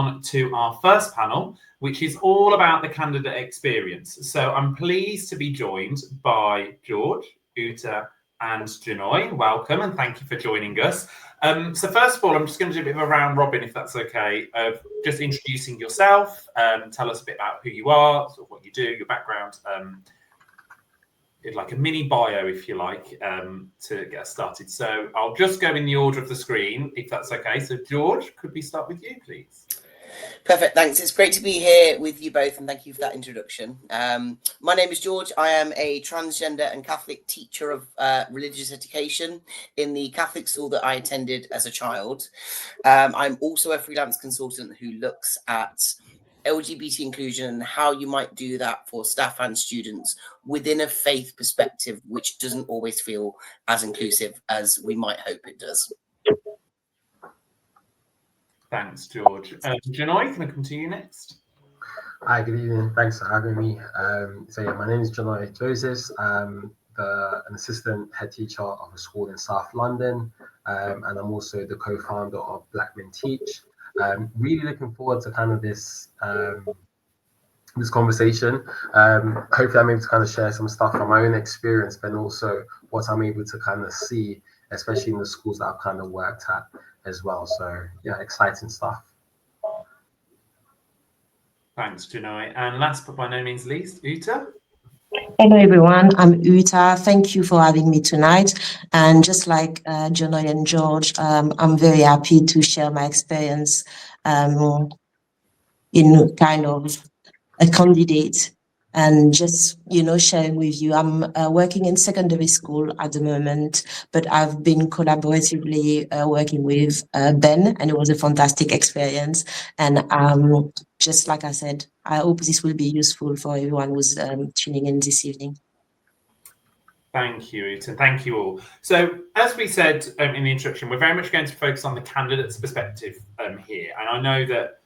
On to our first panel, which is all about the candidate experience. So I'm pleased to be joined by George, Uta, and Janoy. Welcome and thank you for joining us. So first of all, I'm just going to do a bit of a round robin, if that's okay, of just introducing yourself, tell us a bit about who you are, sort of what you do, your background, like a mini bio, if you like, to get us started. So I'll just go in the order of the screen, if that's okay. So George, could we start with you, please? Perfect, thanks. It's great to be here with you both and thank you for that introduction. My name is George. I am a transgender and Catholic teacher of religious education in the Catholic school that I attended as a child. I'm also a freelance consultant who looks at LGBT inclusion and how you might do that for staff and students within a faith perspective, which doesn't always feel as inclusive as we might hope it does. Thanks, George. Janoy, can I come to you next? Hi, good evening. Thanks for having me. My name is Janoy Joseph. I'm an assistant head teacher of a school in South London, and I'm also the co-founder of Black Men Teach. Really looking forward to kind of this conversation. Hopefully I'm able to kind of share some stuff from my own experience, but also what I'm able to kind of see, especially in the schools that I've kind of worked at as well. So yeah, exciting stuff. Thanks, Janoy. And last but by no means least, Uta. Hello everyone, I'm Uta. Thank you for having me tonight. And just like Janoy and George, I'm very happy to share my experience in kind of a candidate and just, sharing with you. I'm working in secondary school at the moment, but I've been collaboratively working with Ben, and it was a fantastic experience. And just like I said, I hope this will be useful for everyone who's tuning in this evening. Thank you, Uta. Thank you all. So as we said in the introduction, we're very much going to focus on the candidate's perspective here. And I know that,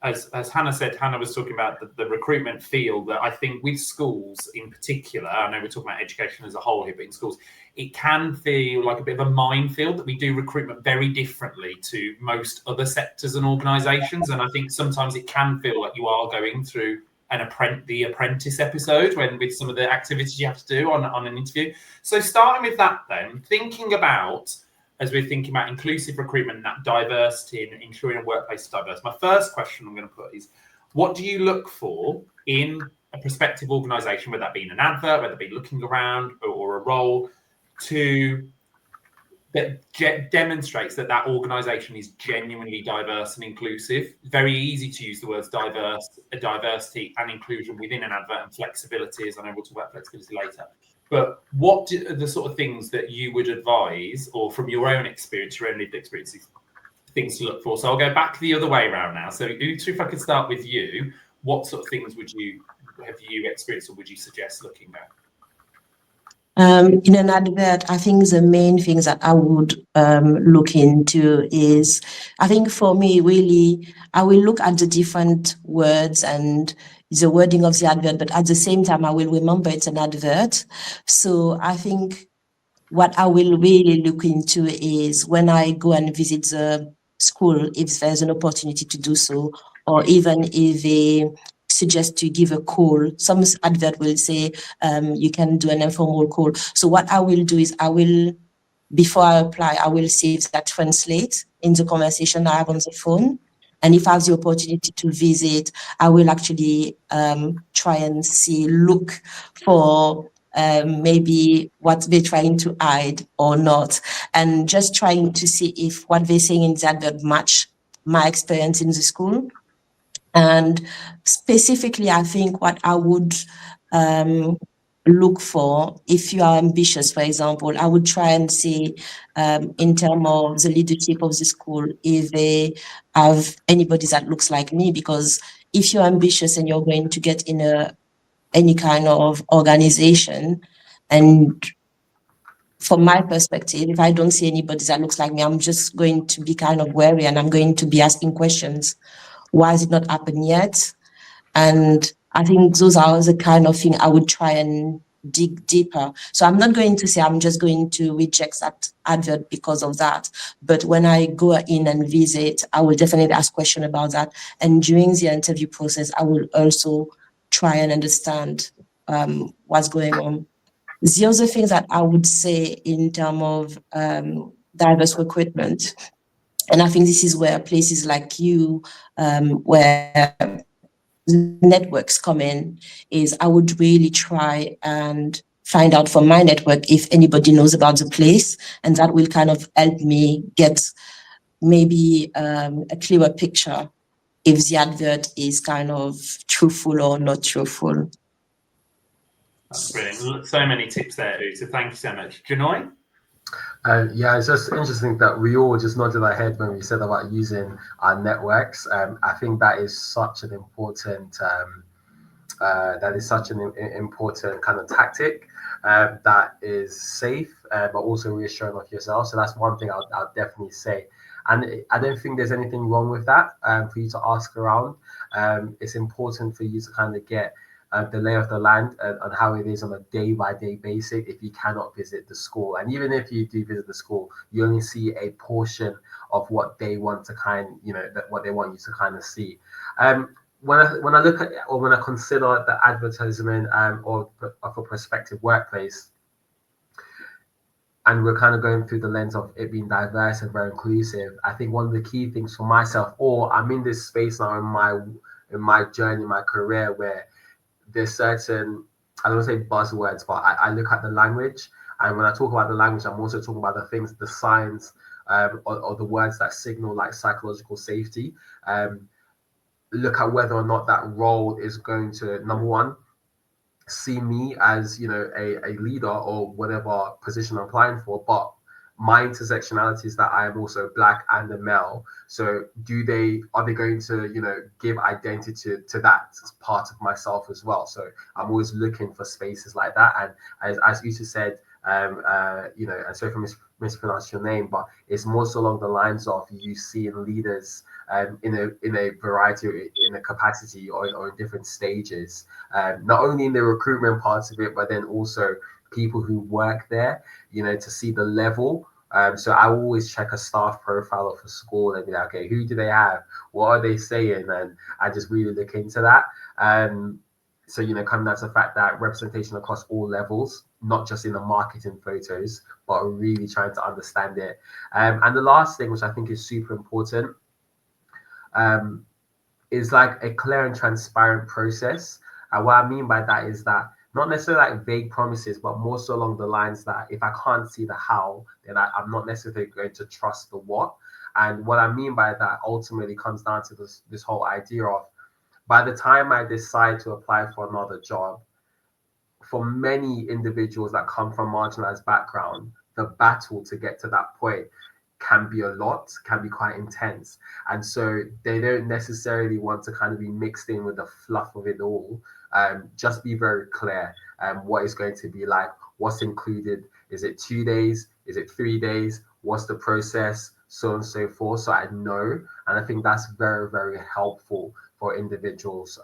as Hannah said, Hannah was talking about the recruitment field, that I think with schools in particular, I know we're talking about education as a whole here, but in schools, it can feel like a bit of a minefield that we do recruitment very differently to most other sectors and organisations. And I think sometimes it can feel like you are going through the apprentice episode with some of the activities you have to do on an interview. So starting with that then, thinking about, as we're thinking about inclusive recruitment and that diversity and ensuring a workplace is diverse, my first question I'm going to put is, what do you look for in a prospective organisation, whether that be in an advert, whether it be looking around or a role, that demonstrates that organisation is genuinely diverse and inclusive? Very easy to use the words diversity and inclusion within an advert, and flexibility, as I know we'll talk about flexibility later. But what are the sort of things that you would advise, or from your own experience, your own lived experiences, things to look for? So I'll go back the other way around now. So Uta, if I could start with you, what sort of things have you experienced or would you suggest looking at? In an advert, I think the main things that I would look into is, I think for me, really, I will look at the different words and the wording of the advert, but at the same time, I will remember it's an advert. So I think what I will really look into is when I go and visit the school, if there's an opportunity to do so, or even if they suggest to give a call. Some advert will say you can do an informal call. So what I will do is before I apply, I will see if that translates in the conversation I have on the phone. And if I have the opportunity to visit, I will actually try and look for maybe what they're trying to hide or not, and just trying to see if what they're saying in the advert match my experience in the school. And specifically, I think what I would look for, if you are ambitious, for example, I would try and see in terms of the leadership of the school, if they have anybody that looks like me. Because if you're ambitious and you're going to get in any kind of organization, and from my perspective, if I don't see anybody that looks like me, I'm just going to be kind of wary, and I'm going to be asking questions. Why has it not happened yet? And I think those are the kind of thing I would try and dig deeper. So I'm not going to say I'm just going to reject that advert because of that. But when I go in and visit, I will definitely ask questions about that. And during the interview process, I will also try and understand what's going on. The other things that I would say in terms of diverse recruitment, and I think this is where places like you, where networks come in, is I would really try and find out from my network if anybody knows about the place, and that will kind of help me get maybe a clearer picture if the advert is kind of truthful or not truthful. That's brilliant. So many tips there, Uta. Thank you so much. Janoy? Yeah, it's just interesting that we all just nodded our head when we said about using our networks. I think that is such an important important kind of tactic that is safe, but also reassuring of yourself. So that's one thing I'll definitely say. And I don't think there's anything wrong with that for you to ask around. It's important for you to kind of get the lay of the land and how it is on a day-by-day basis if you cannot visit the school. And even if you do visit the school, you only see a portion of what they want to what they want you to kind of see. When I look at or when I consider the advertisement or of a prospective workplace, and we're kind of going through the lens of it being diverse and very inclusive, I think one of the key things for myself, or I'm in this space now in my journey, my career, where there's certain, I don't want to say buzzwords, but I look at the language, and when I talk about the language, I'm also talking about the things, the signs, or the words that signal like psychological safety. Look at whether or not that role is going to, number one, see me as a leader or whatever position I'm applying for, but my intersectionality is that I am also Black and a male. So are they going to give identity to that as part of myself as well? So I'm always looking for spaces like that. And as Uta said, and sorry for mispronouncing your name, but it's more so along the lines of you seeing leaders in a variety, in a capacity or in different stages, not only in the recruitment parts of it, but then also people who work there, to see the level. So I always check a staff profile of a school and be like, okay, who do they have? What are they saying? And I just really look into that. So, coming down to the fact that representation across all levels, not just in the marketing photos, but really trying to understand it. And the last thing, which I think is super important, is like a clear and transparent process. And what I mean by that is that not necessarily like vague promises, but more so along the lines that if I can't see the how, then I'm not necessarily going to trust the what. And what I mean by that ultimately comes down to this whole idea of, by the time I decide to apply for another job, for many individuals that come from marginalized background, the battle to get to that point can be a lot, can be quite intense. And so they don't necessarily want to kind of be mixed in with the fluff of it all. Just be very clear what it's going to be like, what's included. Is it 2 days? Is it 3 days? What's the process? So on and so forth. So I know. And I think that's very, very helpful for individuals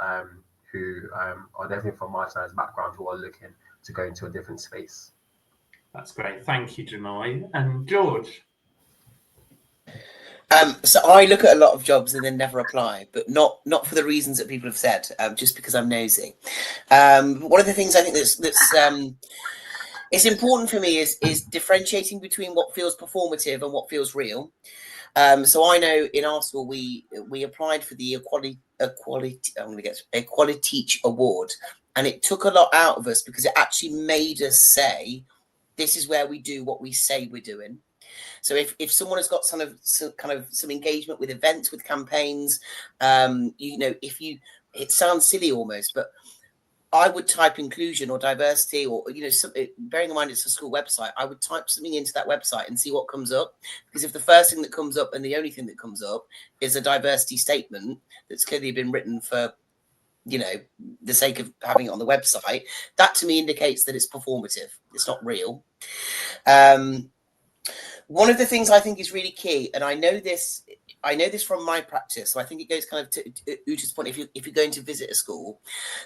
who are definitely from marginalized background who are looking to go into a different space. That's great. Thank you, Janoy. And George? So I look at a lot of jobs and then never apply, but not for the reasons that people have said, just because I'm nosy. One of the things I think that's it's important for me is differentiating between what feels performative and what feels real. So I know in our school we applied for the Equality Teach Award, and it took a lot out of us because it actually made us say, this is where we do what we say we're doing. So if someone has got some engagement with events, with campaigns, it sounds silly almost, but I would type inclusion or diversity or, bearing in mind it's a school website, I would type something into that website and see what comes up. Because if the first thing that comes up and the only thing that comes up is a diversity statement that's clearly been written for, the sake of having it on the website, that to me indicates that it's performative. It's not real. One of the things I think is really key, and I know this from my practice, so I think it goes kind of to Uta's point, if you're going to visit a school,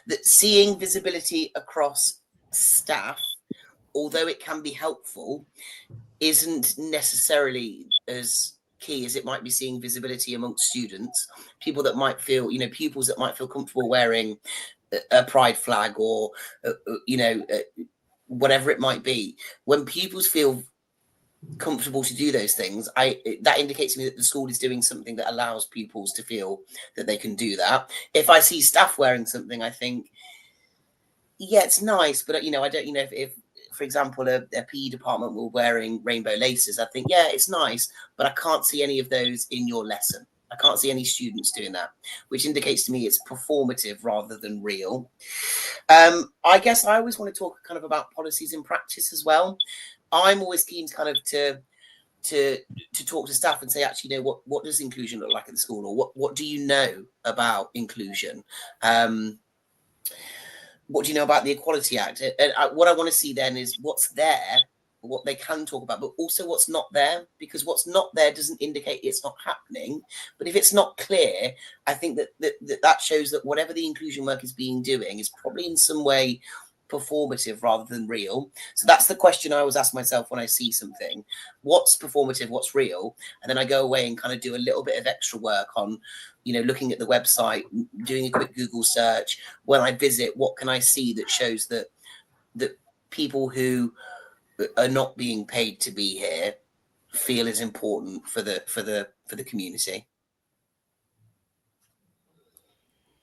that seeing visibility across staff, although it can be helpful, isn't necessarily as key as it might be seeing visibility amongst students, people that might feel, pupils that might feel comfortable wearing a pride flag or, whatever it might be. When pupils feel comfortable to do those things, that indicates to me that the school is doing something that allows pupils to feel that they can do that. If I see staff wearing something, I think, yeah, it's nice, but I don't, if for example, a PE department were wearing rainbow laces, I think, yeah, it's nice, but I can't see any of those in your lesson. I can't see any students doing that, which indicates to me it's performative rather than real. I guess I always want to talk kind of about policies in practice as well. I'm always keen to kind of to talk to staff and say, actually, what does inclusion look like at the school, or what do you know about inclusion? What do you know about the Equality Act? And what I want to see then is what's there, what they can talk about, but also what's not there, because what's not there doesn't indicate it's not happening. But if it's not clear, I think that shows that whatever the inclusion work is being doing is probably in some way performative rather than real. So that's the question I always ask myself when I see something: what's performative, what's real? And then I go away and kind of do a little bit of extra work on, looking at the website, doing a quick Google search. When I visit, what can I see that shows that people who are not being paid to be here feel is important for the community?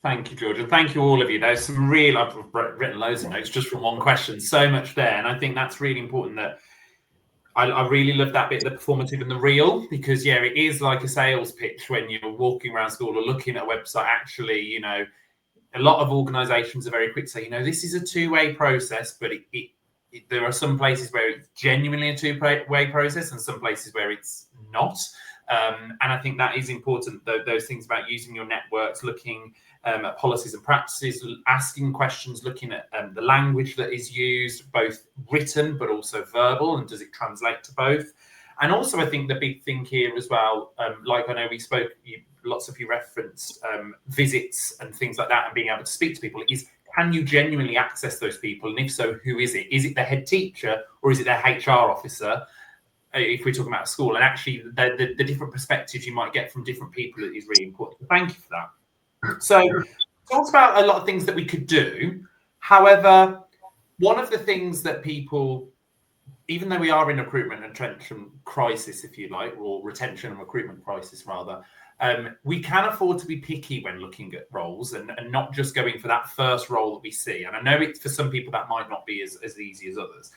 Thank you, George, and thank you all of you. There's some real, I've written loads of notes just from one question, so much there, and I think that's really important. That I really love that bit, the performative and the real, because yeah, it is like a sales pitch when you're walking around school or looking at a website. Actually, a lot of organisations are very quick to say, this is a two-way process, but there are some places where it's genuinely a two-way process and some places where it's not. And I think that is important, those things about using your networks, looking at policies and practices, asking questions, looking at the language that is used, both written but also verbal, and does it translate to both? And also, I think the big thing here as well, like I know we spoke, lots of you referenced visits and things like that, and being able to speak to people, is can you genuinely access those people? And if so, who is it? Is it the head teacher or is it their HR officer? If we're talking about a school, and actually the different perspectives you might get from different people is really important. Thank you for that. So talked about a lot of things that we could do. However, one of the things that people, even though we are in a recruitment and retention crisis, if you like, or retention and recruitment crisis rather, we can afford to be picky when looking at roles and not just going for that first role that we see. And I know for some people that might not be as easy as others.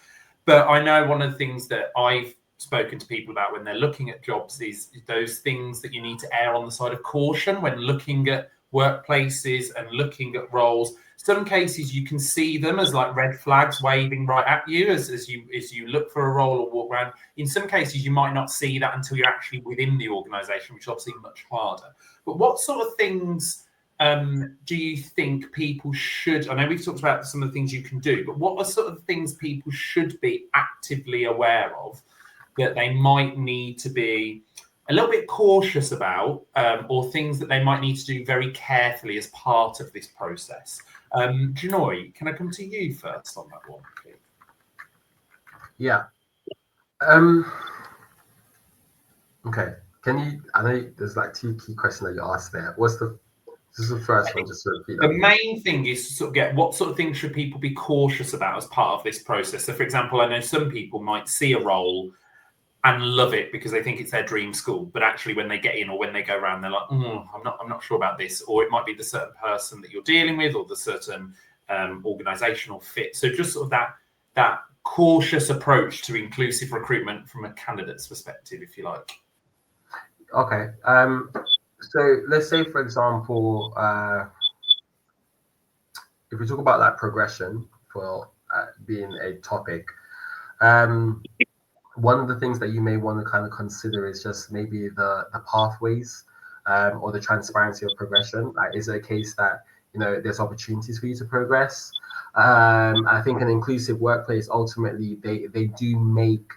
But I know one of the things that I've spoken to people about when they're looking at jobs is those things that you need to err on the side of caution when looking at workplaces and looking at roles. Some cases you can see them as like red flags waving right at you as you look for a role or walk around. In some cases, you might not see that until you're actually within the organisation, which is obviously much harder. But what sort of things do you think people should? I know we've talked about some of the things you can do, but what are sort of things people should be actively aware of that they might need to be a little bit cautious about, or things that they might need to do very carefully as part of this process? Janoy, can I come to you first on that one, please? Yeah. Okay. I know there's like two key questions that you asked there. This is the first one, just to repeat that. The main thing is to sort of get what sort of things should people be cautious about as part of this process. So, for example, I know some people might see a role and love it because they think it's their dream school, but actually when they get in or when they go around, they're like, I'm not sure about this. Or it might be the certain person that you're dealing with or the certain organizational fit. So just sort of that cautious approach to inclusive recruitment from a candidate's perspective, if you like. Okay. So let's say, for example, if we talk about that progression for being a topic, one of the things that you may want to kind of consider is just maybe the pathways or the transparency of progression. Like, is it a case that there's opportunities for you to progress? I think an inclusive workplace, ultimately, they do make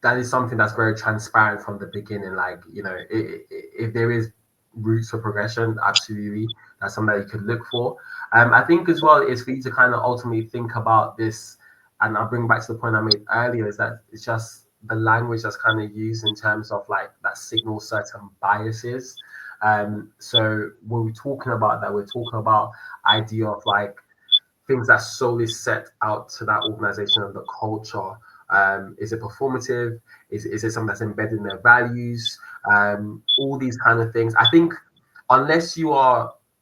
that is something that's very transparent from the beginning. Like, if there is routes for progression, absolutely, that's something that you could look for. I think as well is for you to kind of ultimately think about this, and I'll bring back to the point I made earlier, is that it's just the language that's kind of used in terms of like that signals certain biases. So when we're talking about that, we're talking about idea of like things that solely set out to that organization and the culture. Is it performative? Is it something that's embedded in their values? All these kind of things. I think unless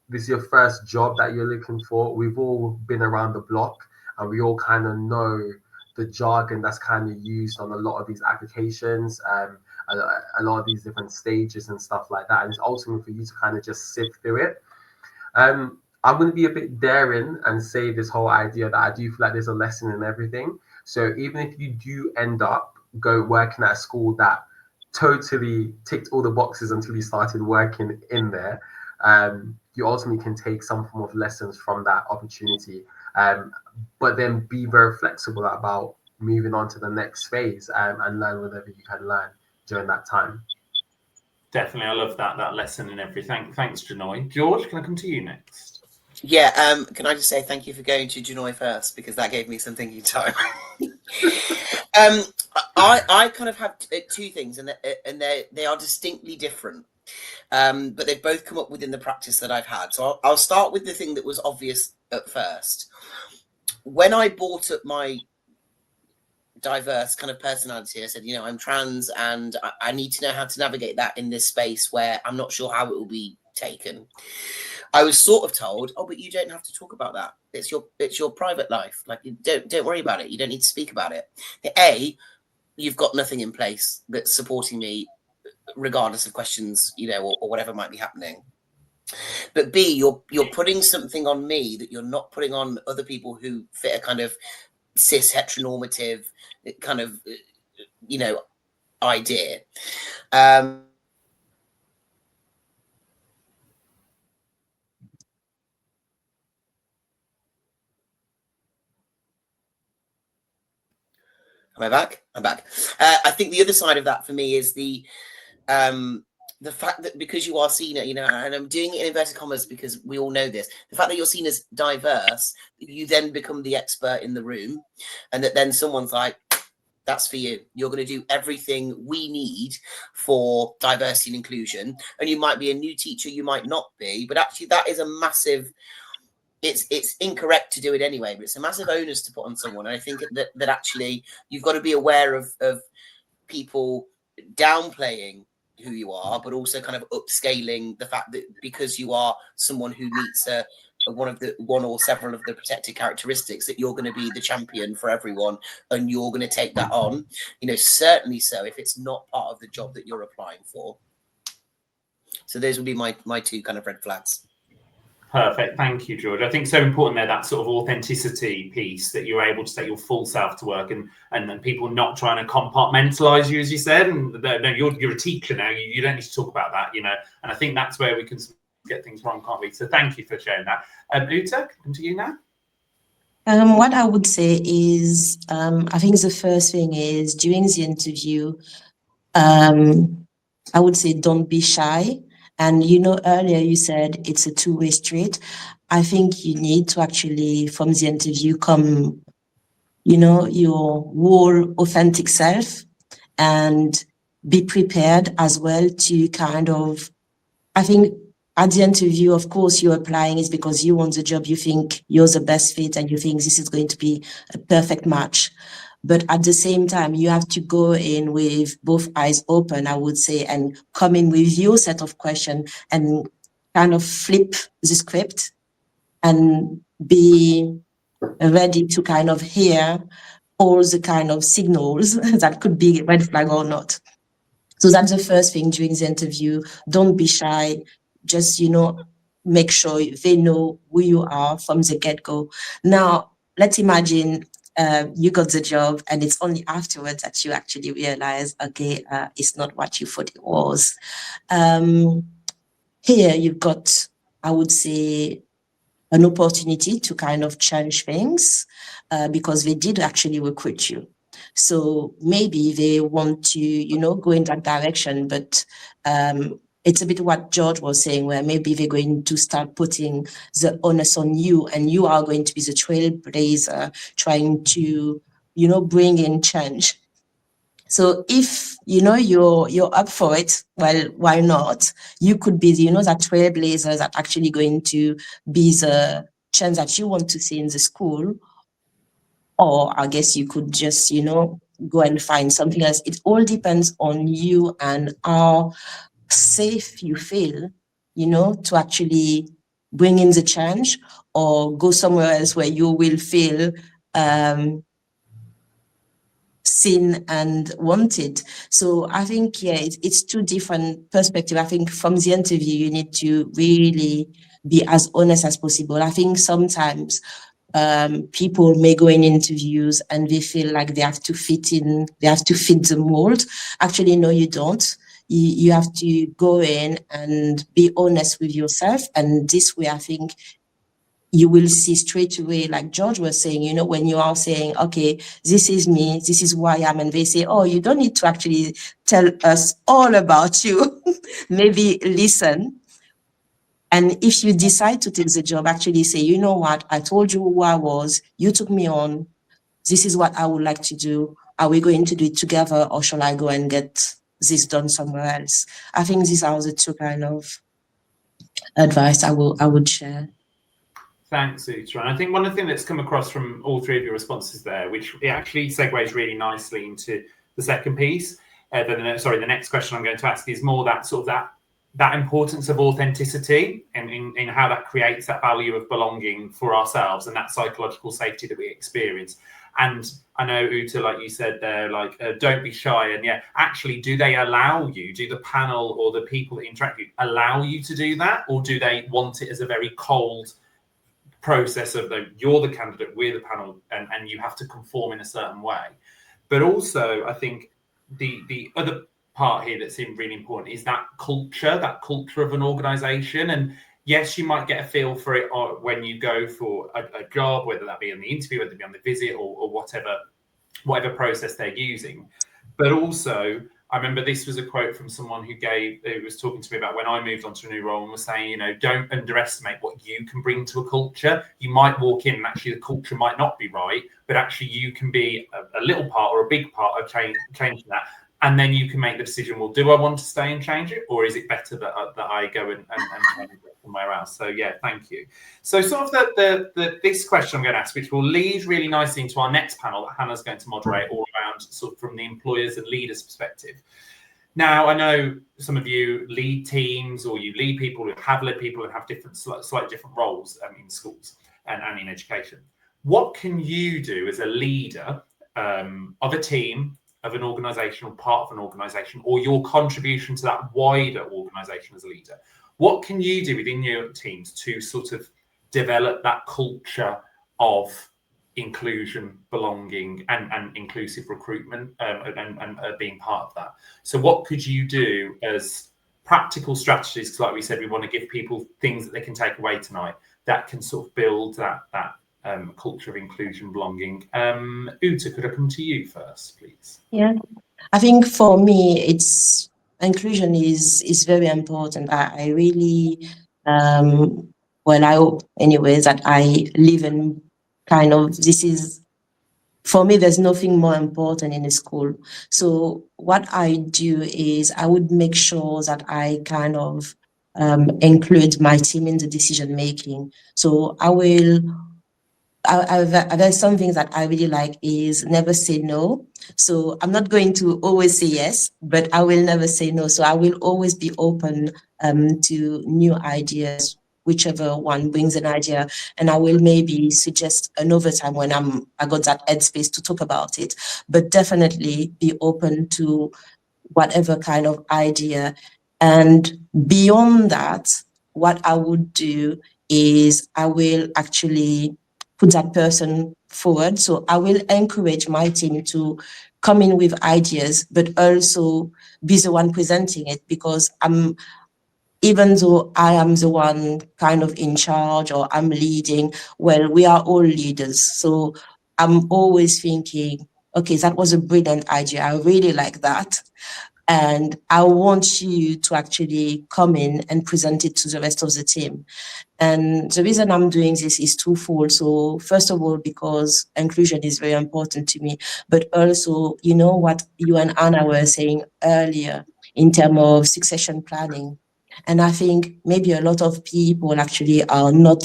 this is your first job that you're looking for, we've all been around the block and we all kind of know the jargon that's kind of used on a lot of these applications, a lot of these different stages and stuff like that. And it's ultimately for you to kind of just sift through it. I'm going to be a bit daring and say this whole idea that I do feel like there's a lesson in everything. So even if you do end up working at a school that totally ticked all the boxes until you started working in there, you ultimately can take some form of lessons from that opportunity, but then be very flexible about moving on to the next phase, and learn whatever you can learn during that time. Definitely, I love that lesson and everything. Thanks, Janoy. George, can I come to you next? Yeah, can I just say thank you for going to Janoy first, because that gave me some thinking time. I kind of have two things, and they are distinctly different, but they've both come up within the practice that I've had. So I'll start with the thing that was obvious at first. When I brought up my diverse kind of personality, I said, I'm trans, and I need to know how to navigate that in this space where I'm not sure how it will be taken. I was sort of told, oh, but you don't have to talk about that. It's your private life. Like, you don't worry about it. You don't need to speak about it. You've got nothing in place that's supporting me, regardless of questions, or whatever might be happening. But B, you're putting something on me that you're not putting on other people who fit a kind of cis heteronormative kind of, idea. Am I back? I'm back. I think the other side of that for me is the fact that because you are seen, and I'm doing it in inverted commas because we all know this, the fact that you're seen as diverse, you then become the expert in the room, and that then someone's like, that's for you. You're going to do everything we need for diversity and inclusion. And you might be a new teacher, you might not be, but actually that is a massive, it's incorrect to do it anyway, but it's a massive onus to put on someone. And I think that actually you've got to be aware of people downplaying who you are, but also kind of upscaling the fact that because you are someone who meets one or several of the protected characteristics, that you're going to be the champion for everyone and you're going to take that on, certainly so if it's not part of the job that you're applying for. So those would be my two kind of red flags. Perfect. Thank you, George. I think so important there, that sort of authenticity piece, that you're able to take your full self to work, and then people not trying to compartmentalize you, as you said. And no, you're a teacher now. You don't need to talk about that, And I think that's where we can get things wrong, can't we? So thank you for sharing that. Uta, come to you now. What I would say is, I think the first thing is during the interview, I would say don't be shy. And, earlier you said it's a two-way street. I think you need to actually, from the interview, come, your whole authentic self, and be prepared as well to kind of, I think at the interview, of course, you're applying is because you want the job, you think you're the best fit, and you think this is going to be a perfect match. But at the same time, you have to go in with both eyes open, I would say, and come in with your set of questions and kind of flip the script and be ready to kind of hear all the kind of signals that could be red flag or not. So that's the first thing during the interview. Don't be shy. Just, make sure they know who you are from the get-go. Now, let's imagine you got the job and it's only afterwards that you actually realize, okay, it's not what you thought it was. Here you've got, I would say, an opportunity to kind of change things because they did actually recruit you. So maybe they want to, go in that direction, but it's a bit what George was saying, where maybe they're going to start putting the onus on you, and you are going to be the trailblazer trying to, bring in change. So if, you're up for it, well, why not? You could be, that trailblazer that actually going to be the change that you want to see in the school. Or I guess you could just, go and find something else. It all depends on you and how safe you feel, to actually bring in the change, or go somewhere else where you will feel seen and wanted. So I think, it's two different perspectives. I think from the interview, you need to really be as honest as possible. I think sometimes people may go in interviews and they feel like they have to fit the mold. Actually, no, you don't. You have to go in and be honest with yourself. And this way, I think you will see straight away, like George was saying, when you are saying, okay, this is me, this is who I am. And they say, oh, you don't need to actually tell us all about you. Maybe listen. And if you decide to take the job, actually say, you know what, I told you who I was, you took me on, this is what I would like to do. Are we going to do it together, or shall I go and get this done somewhere else? I think these are the two kind of advice I would share. Thanks, Uta. And I think one of the things that's come across from all three of your responses there, which it actually segues really nicely into the second piece, the next question I'm going to ask is more that sort of that importance of authenticity and in how that creates that value of belonging for ourselves and that psychological safety that we experience. And I know, Uta, like you said there, don't be shy. And actually, do they allow you, do the panel or the people that interact with you allow you to do that? Or do they want it as a very cold process of you're the candidate, we're the panel, and you have to conform in a certain way? But also, I think the other part here that's really important is that culture of an organization. And yes, you might get a feel for it when you go for a job, whether that be in the interview, whether it be on the visit, or whatever process they're using. But also, I remember this was a quote from someone who was talking to me about when I moved on to a new role, and was saying, don't underestimate what you can bring to a culture. You might walk in and actually the culture might not be right, but actually you can be a little part or a big part of changing that. And then you can make the decision, well, do I want to stay and change it? Or is it better that I go and change it somewhere else? So, thank you. So sort of this question I'm going to ask, which will lead really nicely into our next panel that Hannah's going to moderate, all around sort of from the employers and leaders perspective. Now, I know some of you lead teams, or you lead people who have led people and have slightly different roles in schools and in education. What can you do as a leader of a team, of an organisation, or part of an organisation, or your contribution to that wider organisation as a leader? What can you do within your teams to sort of develop that culture of inclusion, belonging, and inclusive recruitment, and being part of that? So what could you do as practical strategies? Because like we said, we want to give people things that they can take away tonight that can sort of build that culture of inclusion, belonging. Uta, could I come to you first, please? Yeah, I think for me, inclusion is very important. I really, I hope anyways that I live in for me, there's nothing more important in a school. So what I do is I would make sure that I kind of include my team in the decision making. So there's some things that I really like is never say no. So I'm not going to always say yes, but I will never say no. So I will always be open to new ideas, whichever one brings an idea, and I will maybe suggest another time when I got that headspace to talk about it. But definitely be open to whatever kind of idea. And beyond that, what I would do is I will actually put that person forward. So I will encourage my team to come in with ideas, but also be the one presenting it, because even though I am the one kind of in charge or I'm leading, well, we are all leaders. So I'm always thinking, okay, that was a brilliant idea. I really like that. And I want you to actually come in and present it to the rest of the team. And the reason I'm doing this is twofold. So first of all, because inclusion is very important to me, but also, you know, what you and Anna were saying earlier in terms of succession planning. And I think maybe a lot of people actually are not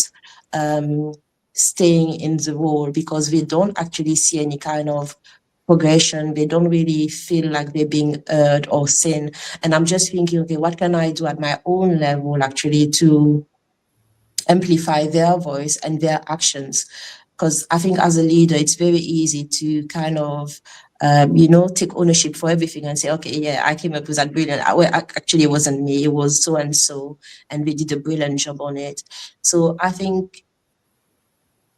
staying in the role because they don't actually see any kind of progression. They don't really feel like they're being heard or seen. And I'm just thinking, okay, what can I do at my own level actually to amplify their voice and their actions? Because I think as a leader, it's very easy to kind of, you know, take ownership for everything and say, okay, yeah, I came up with that brilliant. Well, actually, it wasn't me, it was so and so, and we did a brilliant job on it. So I think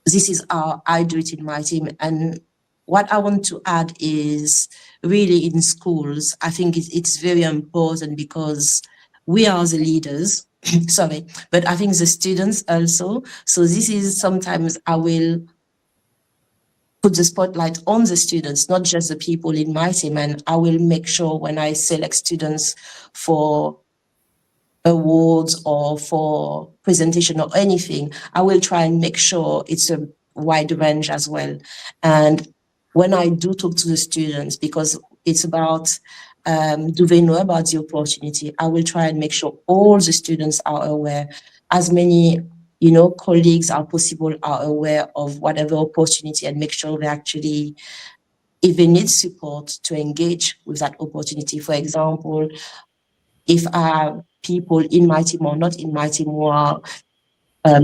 this is how I do it in my team. And what I want to add is really in schools, I think it's very important because we are the leaders, sorry, but I think the students also. So this is sometimes I will put the spotlight on the students, not just the people in my team. And I will make sure when I select students for awards or for presentation or anything, I will try and make sure it's a wide range as well. And when I do talk to the students, because it's about do they know about the opportunity, I will try and make sure all the students are aware, as many, you know, colleagues are possible are aware of whatever opportunity, and make sure they actually, if they need support, to engage with that opportunity. For example, if people in my team or not in my team who are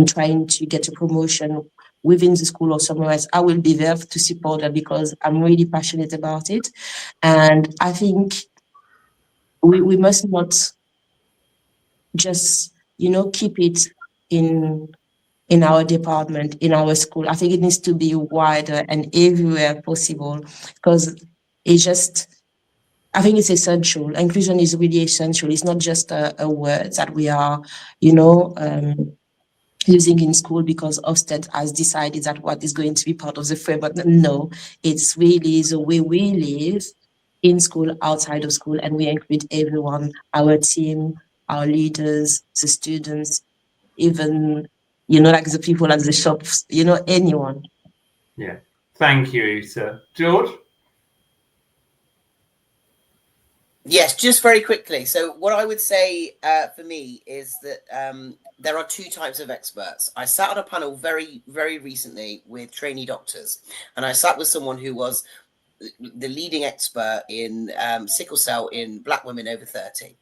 trying to get a promotion within the school or somewhere else, I will be there to support them because I'm really passionate about it. And I think we must not just, you know, keep it in our department, in our school. I think it needs to be wider and everywhere possible, because it's just, I think it's essential. Inclusion is really essential. It's not just a word that we are, you know, using in school because Ofsted has decided that what is going to be part of the framework. No, it's really the way we live in school, outside of school, and we include everyone, our team, our leaders, the students, even, you know, like the people at the shops, you know, anyone. Yeah. Thank you, Uta. George? Yes, just very quickly. So what I would say for me is that there are two types of experts. I sat on a panel very, very recently with trainee doctors, and I sat with someone who was the leading expert in sickle cell in Black women over 30.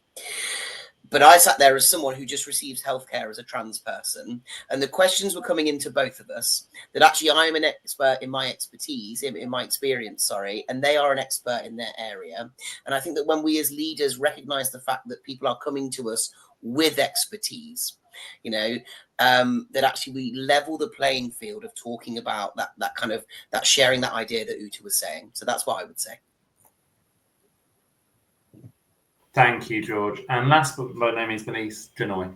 But I sat there as someone who just receives healthcare as a trans person, and the questions were coming into both of us that actually I am an expert in my expertise, in my experience, sorry, and they are an expert in their area. And I think that when we as leaders recognize the fact that people are coming to us with expertise, you know, that actually we level the playing field of talking about that kind of that sharing that idea that Uta was saying. So that's what I would say. Thank you, George. And last but by no means least, Janoy.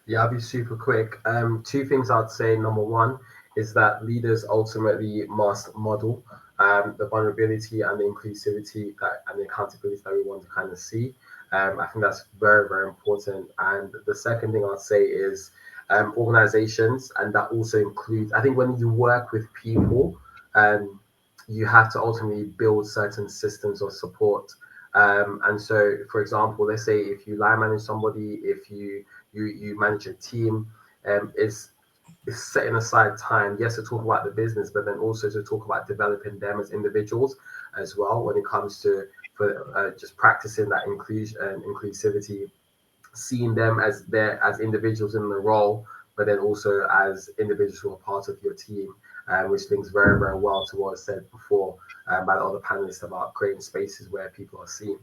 Yeah, I'll be super quick. Two things I'd say. Number one is that leaders ultimately must model the vulnerability and the inclusivity and the accountability that we want to kind of see. I think that's very, very important. And the second thing I'd say is organizations, and that also includes, I think when you work with people, you have to ultimately build certain systems of support. And so, for example, let's say if you line manage somebody, if you manage a team, it's setting aside time, yes, to talk about the business, but then also to talk about developing them as individuals as well when it comes to just practicing that inclusion and inclusivity, seeing them as individuals in the role, but then also as individuals who are part of your team, which links very, very well to what I said before by the other panelists about creating spaces where people are seen.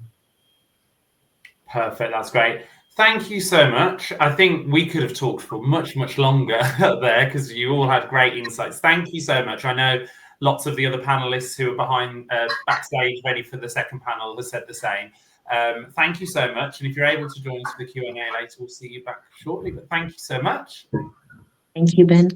Perfect. That's great. Thank you so much. I think we could have talked for much, much longer there because you all had great insights. Thank you so much. I know lots of the other panelists who are behind backstage ready for the second panel have said the same. Thank you so much. And if you're able to join us for the Q&A later, we'll see you back shortly. But thank you so much. Thank you, Ben.